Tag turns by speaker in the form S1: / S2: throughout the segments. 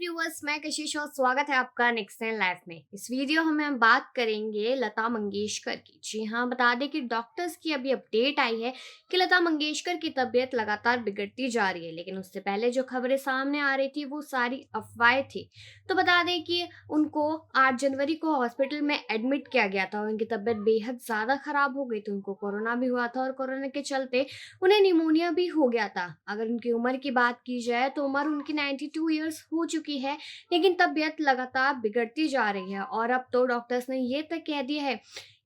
S1: Viewers, मैं कशिश और स्वागत है आपका नेक्स्ट टाइम लाइफ में। इस वीडियो में हम बात करेंगे लता मंगेशकर की। जी हाँ, बता दें कि डॉक्टर्स की अभी अपडेट आई है कि लता मंगेशकर की तबीयत लगातार बिगड़ती जा रही है, लेकिन उससे पहले जो खबरें सामने आ रही थी वो सारी अफवाहें थी। तो बता दें कि उनको 8 जनवरी को हॉस्पिटल में एडमिट किया गया था और उनकी तबीयत बेहद ज़्यादा खराब हो गई थी। उनको कोरोना भी हुआ था और कोरोना के चलते उन्हें निमोनिया भी हो गया था। अगर उनकी उम्र की बात की जाए तो उम्र उनकी 92 ईयर्स हो चुकी है, लेकिन तबीयत लगातार बिगड़ती जा रही है और अब तो डॉक्टर्स ने ये तक कह दिया है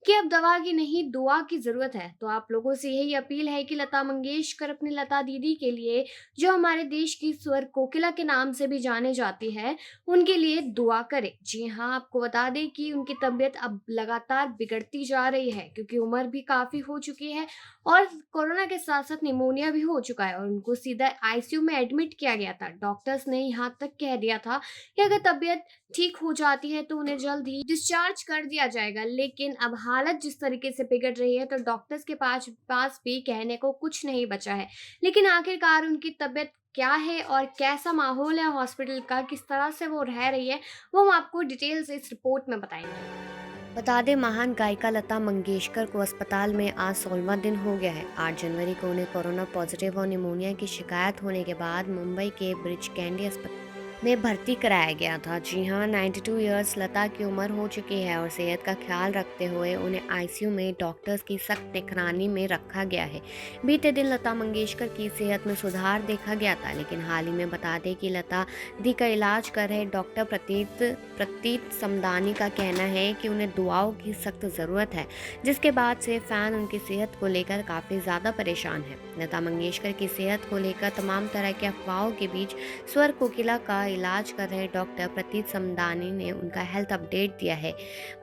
S1: कि अब दवा की नहीं दुआ की जरूरत है। तो आप लोगों से यही अपील है कि लता मंगेशकर अपनी लता दीदी के लिए, जो हमारे देश की स्वर कोकिला के नाम से भी जाने जाती है, उनके लिए दुआ करें। जी हाँ, आपको बता दें कि उनकी तबीयत अब लगातार बिगड़ती जा रही है क्योंकि उम्र भी काफी हो चुकी है और कोरोना के साथ साथ निमोनिया भी हो चुका है और उनको सीधा आईसीयू में एडमिट किया गया था। डॉक्टर्स ने यहाँ तक कह दिया था कि अगर तबीयत ठीक हो जाती है तो उन्हें जल्द ही डिस्चार्ज कर दिया जाएगा, लेकिन अब हालत जिस तरीके से बिगड़ रही है तो डॉक्टर्स के पास भी कहने को कुछ नहीं बचा है। लेकिन आखिरकार उनकी तबीयत क्या है और कैसा माहौल है हॉस्पिटल का, किस तरह से वो रह रही है, वो हम आपको डिटेल से इस रिपोर्ट में बताएंगे। बता दें, महान गायिका लता मंगेशकर को अस्पताल में आज 16वां दिन हो गया है। 8 जनवरी को उन्हें कोरोना पॉजिटिव और निमोनिया की शिकायत होने के बाद मुंबई के ब्रिज कैंडी अस्पताल में भर्ती कराया गया था। जी हाँ, 92 इयर्स लता की उम्र हो चुकी है और सेहत का ख्याल रखते हुए उन्हें आईसीयू में डॉक्टर्स की सख्त निगरानी में रखा गया है। बीते दिन लता मंगेशकर की सेहत में सुधार देखा गया था, लेकिन हाल ही में बता दें कि लता दी का इलाज कर रहे डॉक्टर प्रतीत समदानी का कहना है कि उन्हें दुआओं की सख्त ज़रूरत है, जिसके बाद से फैन उनकी सेहत को लेकर काफ़ी ज़्यादा परेशान है। लता मंगेशकर की सेहत को लेकर तमाम तरह के अफवाहों के बीच स्वर कोकिला का इलाज कर रहे डॉक्टर प्रतीत समदानी ने उनका हेल्थ अपडेट दिया है।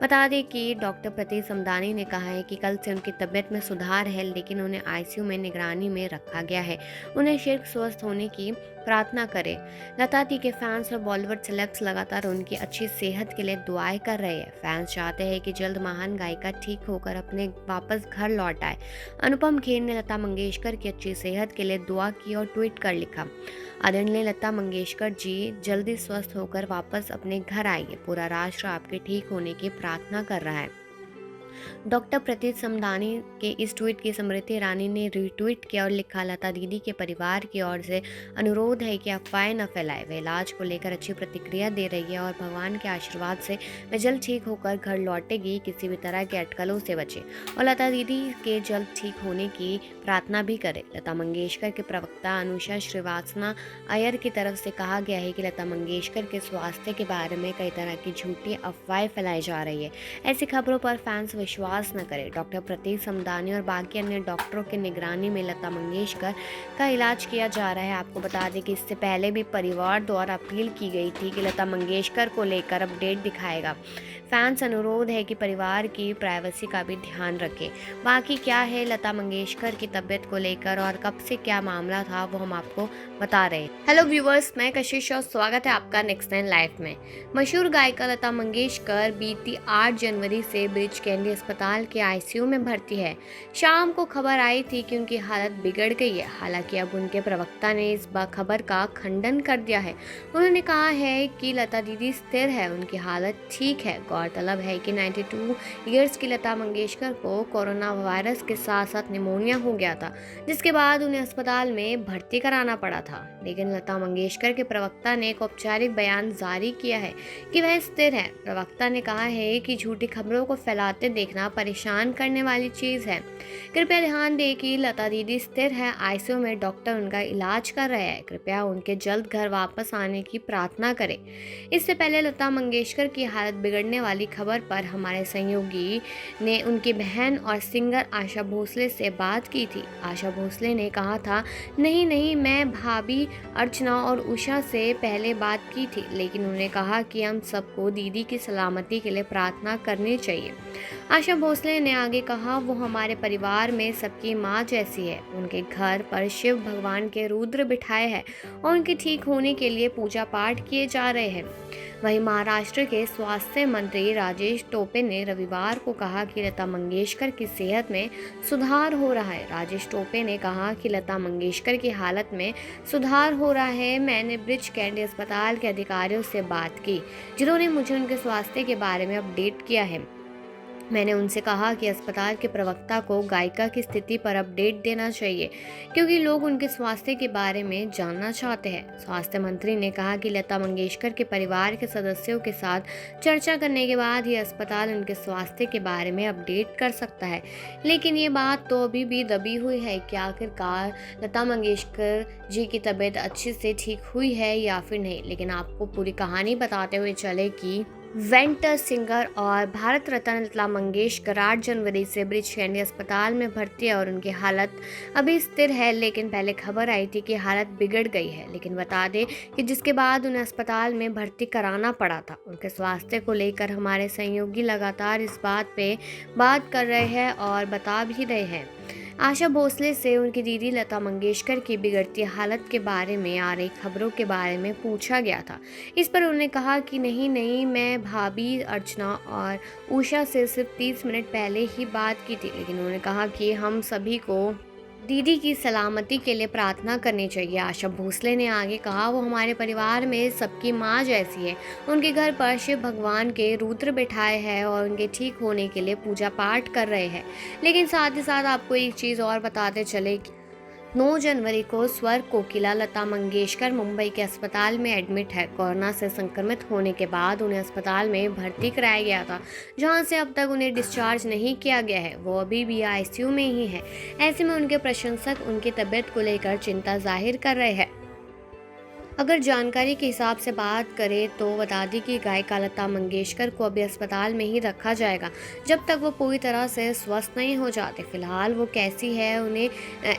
S1: बता दें कि डॉक्टर प्रतीत समदानी ने कहा है कि कल से उनकी तबीयत में सुधार है, लेकिन उन्हें आईसीयू में निगरानी में रखा गया है। उन्हें शीघ्र स्वस्थ होने की प्रार्थना करें। लता दी के फैंस और बॉलीवुड सेलेब्स लगातार उनकी अच्छी सेहत के लिए दुआएं कर रहे हैं। फैंस चाहते हैं कि जल्द महान गायिका ठीक होकर अपने वापस घर लौट आए। अनुपम खेर ने लता मंगेशकर की अच्छी सेहत के लिए दुआ की और ट्वीट कर लिखा, आदरणीय लता मंगेशकर जी, जल्दी स्वस्थ होकर वापस अपने घर आइए। पूरा राष्ट्र आपके ठीक होने की प्रार्थना कर रहा है। डॉक्टर प्रतीत समदानी के इस ट्वीट की स्मृति ईरानी ने रीट्वीट किया और लिखा, लता दीदी के परिवार की ओर से अनुरोध है कि अफवाहें न फैलाएं। वे इलाज को लेकर अच्छी प्रतिक्रिया दे रही है और भगवान के आशीर्वाद से वे जल्द ठीक होकर घर लौटेगी। किसी भी तरह के अटकलों से बचे और लता दीदी के जल्द ठीक होने की प्रार्थना भी करें। लता मंगेशकर के प्रवक्ता अनुषा श्रीवास्तव अय्यर की तरफ से कहा गया है कि लता मंगेशकर के स्वास्थ्य के बारे में कई तरह की झूठी अफवाहें फैलाई जा रही है। ऐसी खबरों पर फैंस विश्वास न करें। डॉक्टर प्रतीक समदानी और बाकी अन्य डॉक्टरों की निगरानी में लता मंगेशकर का इलाज किया जा रहा है। आपको बता दें कि इससे पहले भी परिवार द्वारा अपील की गई थी कि लता मंगेशकर को लेकर अपडेट दिखाएगा। फैंस अनुरोध है कि परिवार की प्राइवेसी का भी ध्यान रखें। बाकी क्या है लता मंगेशकर की तबीयत को लेकर और कब से क्या मामला था, वो हम आपको बता रहे हैं। हेलो व्यूवर्स, मैं कशिश और स्वागत है आपका नेक्स्ट टाइम लाइफ में। मशहूर गायिका लता मंगेशकर बीती 8 जनवरी से ब्रिज कैंडी अस्पताल के आईसीयू में भर्ती है। शाम को खबर आई थी कि उनकी हालत बिगड़ गई है। हालांकि अब उनके प्रवक्ता ने इस खबर का खंडन कर दिया है। उन्होंने कहा है कि लता दीदी स्थिर है, उनकी हालत ठीक है। गौरतलब है कि 92 ईयर्स की लता मंगेशकर को कोरोना वायरस के साथ साथ निमोनिया हो गया था, जिसके बाद उन्हें अस्पताल में भर्ती कराना पड़ा था। लेकिन लता मंगेशकर के प्रवक्ता ने एक औपचारिक बयान जारी किया है कि वह स्थिर है। प्रवक्ता ने कहा है कि झूठी खबरों को फैलाते देखना परेशान करने वाली चीज़ है। कृपया ध्यान दें कि लता दीदी स्थिर है, आईसीयू में डॉक्टर उनका इलाज कर रहे हैं। कृपया उनके जल्द घर वापस आने की प्रार्थना करें। इससे पहले लता मंगेशकर की हालत बिगड़ने वाली खबर पर हमारे सहयोगी ने उनकी बहन और सिंगर आशा भोसले से बात की थी। आशा भोसले ने कहा था, नहीं, मैं भाभी अर्चना और उषा से पहले बात की थी, लेकिन उन्होंने कहा कि हम सबको दीदी की सलामती के लिए प्रार्थना करनी चाहिए। आशा भोसले ने आगे कहा, वो हमारे परिवार में सबकी माँ जैसी है। उनके घर पर शिव भगवान के रुद्र बिठाए हैं और उनके ठीक होने के लिए पूजा पाठ किए जा रहे हैं। वहीं महाराष्ट्र के स्वास्थ्य मंत्री राजेश टोपे ने रविवार को कहा कि लता मंगेशकर की सेहत में सुधार हो रहा है। राजेश टोपे ने कहा कि लता मंगेशकर की हालत में सुधार हो रहा है। मैंने ब्रिच कैंडी अस्पताल के अधिकारियों से बात की, जिन्होंने मुझे उनके स्वास्थ्य के बारे में अपडेट किया है। मैंने उनसे कहा कि अस्पताल के प्रवक्ता को गायिका की स्थिति पर अपडेट देना चाहिए, क्योंकि लोग उनके स्वास्थ्य के बारे में जानना चाहते हैं। स्वास्थ्य मंत्री ने कहा कि लता मंगेशकर के परिवार के सदस्यों के साथ चर्चा करने के बाद ही अस्पताल उनके स्वास्थ्य के बारे में अपडेट कर सकता है। लेकिन ये बात तो अभी भी दबी हुई है कि आखिरकार लता मंगेशकर जी की तबीयत अच्छे से ठीक हुई है या फिर नहीं। लेकिन आपको पूरी कहानी बताते हुए चले कि वेंटर सिंगर और भारत रत्न लता मंगेशकर 8 जनवरी से ब्रिच कैंडी अस्पताल में भर्ती है और उनकी हालत अभी स्थिर है। लेकिन पहले खबर आई थी कि हालत बिगड़ गई है। लेकिन बता दें कि जिसके बाद उन्हें अस्पताल में भर्ती कराना पड़ा था। उनके स्वास्थ्य को लेकर हमारे सहयोगी लगातार इस बात पे बात कर रहे हैं और बता भी रहे हैं। आशा भोसले से उनकी दीदी लता मंगेशकर की बिगड़ती हालत के बारे में आ रही खबरों के बारे में पूछा गया था। इस पर उन्होंने कहा कि नहीं, मैं भाभी अर्चना और उषा से सिर्फ 30 मिनट पहले ही बात की थी। लेकिन उन्होंने कहा कि हम सभी को दीदी की सलामती के लिए प्रार्थना करनी चाहिए। आशा भोसले ने आगे कहा, वो हमारे परिवार में सबकी माँ जैसी है। उनके घर पर शिव भगवान के रुद्र बिठाए हैं और उनके ठीक होने के लिए पूजा पाठ कर रहे हैं। लेकिन साथ ही साथ आपको एक चीज़ और बताते चले कि 9 जनवरी को स्वर कोकिला लता मंगेशकर मुंबई के अस्पताल में एडमिट है। कोरोना से संक्रमित होने के बाद उन्हें अस्पताल में भर्ती कराया गया था, जहां से अब तक उन्हें डिस्चार्ज नहीं किया गया है। वो अभी भी आईसीयू में ही है। ऐसे में उनके प्रशंसक उनकी तबीयत को लेकर चिंता जाहिर कर रहे हैं। अगर जानकारी के हिसाब से बात करें तो बता दी कि गायिका लता मंगेशकर को अभी अस्पताल में ही रखा जाएगा जब तक वो पूरी तरह से स्वस्थ नहीं हो जाते। फिलहाल वो कैसी है, उन्हें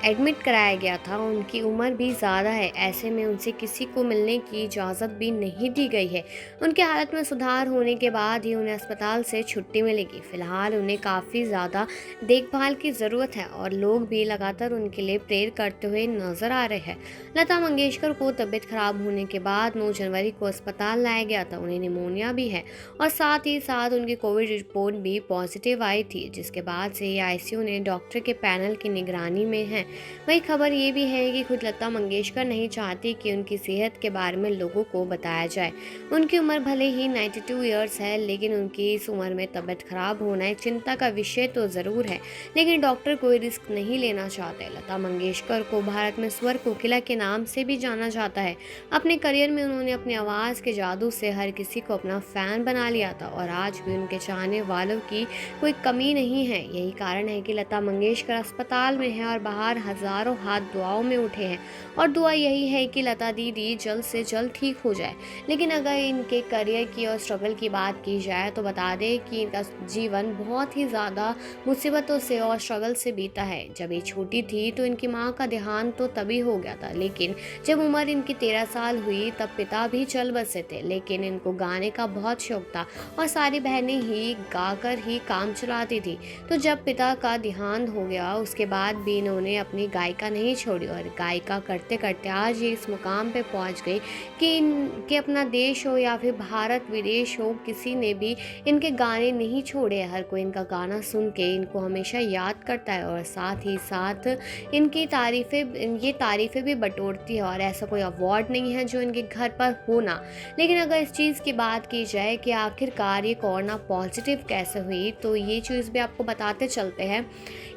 S1: एडमिट कराया गया था। उनकी उम्र भी ज़्यादा है, ऐसे में उनसे किसी को मिलने की इजाज़त भी नहीं दी गई है। उनकी हालत में सुधार होने के बाद ही उन्हें अस्पताल से छुट्टी मिलेगी। फिलहाल उन्हें काफ़ी ज़्यादा देखभाल की ज़रूरत है और लोग भी लगातार उनके लिए प्रेयर करते हुए नजर आ रहे हैं। लता मंगेशकर को तबीयत खराब होने के बाद 9 जनवरी को अस्पताल लाया गया था। उन्हें निमोनिया भी है और साथ ही साथ उनकी कोविड रिपोर्ट भी पॉजिटिव आई थी, जिसके बाद से ये आईसीयू ने डॉक्टर के पैनल की निगरानी में है। वही खबर ये भी है कि खुद लता मंगेशकर नहीं चाहती कि उनकी सेहत के बारे में लोगों को बताया जाए। उनकी उम्र भले ही 92 ईयर्स है, लेकिन उनकी इस उम्र में तबीयत खराब होना एक चिंता का विषय तो ज़रूर है। लेकिन डॉक्टर कोई रिस्क नहीं लेना चाहते। लता मंगेशकर को भारत में स्वर कोकिला के नाम से भी जाना जाता है। अपने करियर में उन्होंने अपनी आवाज़ के जादू से हर किसी को अपना फ़ैन बना लिया था और आज भी उनके चाहने वालों की कोई कमी नहीं है। यही कारण है कि लता मंगेशकर अस्पताल में है और बाहर हज़ारों हाथ दुआओं में उठे हैं और दुआ यही है कि लता दीदी जल्द से जल्द ठीक हो जाए। लेकिन अगर इनके करियर की और स्ट्रगल की बात की जाए तो बता दें कि इनका जीवन बहुत ही ज़्यादा मुसीबतों से और स्ट्रगल से बीता है। जब ये छोटी थी तो इनकी माँ का देहांत तो तभी हो गया था, लेकिन जब उम्र इनकी 13 साल हुई तब पिता भी चल बसे थे। लेकिन इनको गाने का बहुत शौक था और सारी बहनें ही गाकर ही काम चलाती थी। तो जब पिता का देहांत हो गया उसके बाद भी इन्होंने अपनी गायिका नहीं छोड़ी और गायिका करते करते आज ये इस मुकाम पे पहुंच गई कि इनके अपना देश हो या फिर भारत विदेश हो, किसी ने भी इनके गाने नहीं छोड़े। हर कोई इनका गाना सुन के इनको हमेशा याद करता है और साथ ही साथ इनकी तारीफ़ें भी बटोरती है। और ऐसा कोई अवार्ड नहीं है जो इनके घर पर होना। लेकिन अगर इस चीज़ की बात की जाए कि आखिरकार ये कोरोना पॉजिटिव कैसे हुई, तो ये चीज़ भी आपको बताते चलते हैं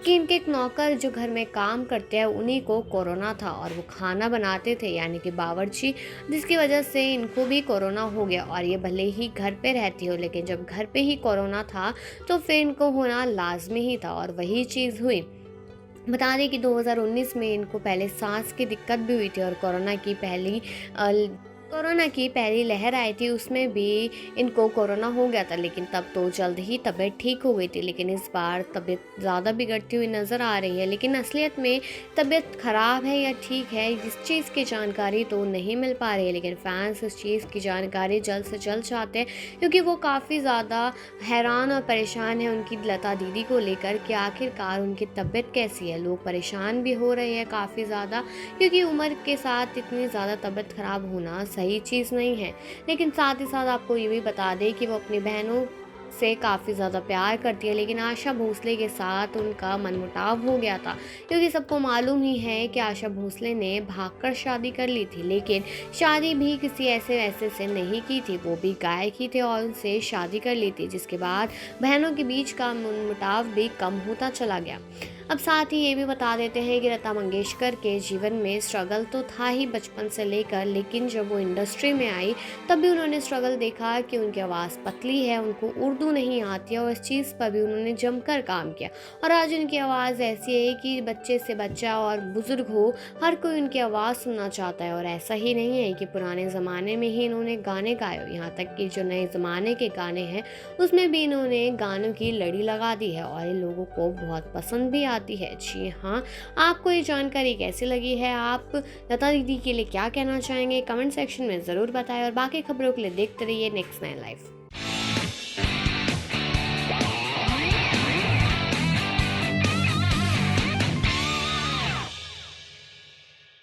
S1: कि इनके एक नौकर जो घर में काम करते हैं उन्हीं को कोरोना था और वो खाना बनाते थे, यानी कि बावर्ची, जिसकी वजह से इनको भी कोरोना हो गया। और ये भले ही घर पे रहती हो, लेकिन जब घर पे ही कोरोना था तो फिर इनको होना लाजमी ही था और वही चीज़ हुई। बता दें कि 2019 में इनको पहले सांस की दिक्कत भी हुई थी और कोरोना की पहली कोरोना की पहली लहर आई थी उसमें भी इनको कोरोना हो गया था, लेकिन तब तो जल्द ही तबीयत ठीक हो गई थी। लेकिन इस बार तबीयत ज़्यादा बिगड़ती हुई नज़र आ रही है। लेकिन असलियत में तबीयत ख़राब है या ठीक है, इस चीज़ की जानकारी तो नहीं मिल पा रही है। लेकिन फैंस इस चीज़ की जानकारी जल्द से जल्द चाहते हैं, क्योंकि वो काफ़ी ज़्यादा हैरान और परेशान है उनकी लता दीदी को लेकर कि आखिरकार उनकी तबीयत कैसी है। लोग परेशान भी हो रहे हैं काफ़ी ज़्यादा, क्योंकि उम्र के साथ इतनी ज़्यादा तबीयत ख़राब होना सही चीज़ नहीं है। लेकिन साथ ही साथ आपको ये भी बता दें कि वो अपनी बहनों से काफ़ी ज़्यादा प्यार करती है, लेकिन आशा भोसले के साथ उनका मनमुटाव हो गया था, क्योंकि सबको मालूम ही है कि आशा भोसले ने भागकर शादी कर ली थी। लेकिन शादी भी किसी ऐसे वैसे से नहीं की थी, वो भी गायक ही थे और उनसे शादी कर ली थी, जिसके बाद बहनों के बीच का मनमुटाव भी कम होता चला गया। अब साथ ही ये भी बता देते हैं कि लता मंगेशकर के जीवन में स्ट्रगल तो था ही बचपन से लेकर, लेकिन जब वो इंडस्ट्री में आई तब भी उन्होंने स्ट्रगल देखा कि उनकी आवाज़ पतली है, उनको उर्दू नहीं आती है, और इस चीज़ पर भी उन्होंने जमकर काम किया। और आज उनकी आवाज़ ऐसी है कि बच्चे से बच्चा और बुज़ुर्ग हो, हर कोई उनकी आवाज़ सुनना चाहता है। और ऐसा ही नहीं है कि पुराने ज़माने में ही इन्होंने गाने गाए, यहाँ तक कि जो नए ज़माने के गाने हैं उसमें भी इन्होंने गानों की लड़ी लगा दी है और इन लोगों को बहुत पसंद भी आती है। जी हाँ, आपको ये जानकारी कैसी लगी है? आप लता दीदी के लिए क्या कहना चाहेंगे? कमेंट सेक्शन में ज़रूर बताएं और बाकी खबरों के लिए देखते रहिए नेक्स्ट 9 लाइव।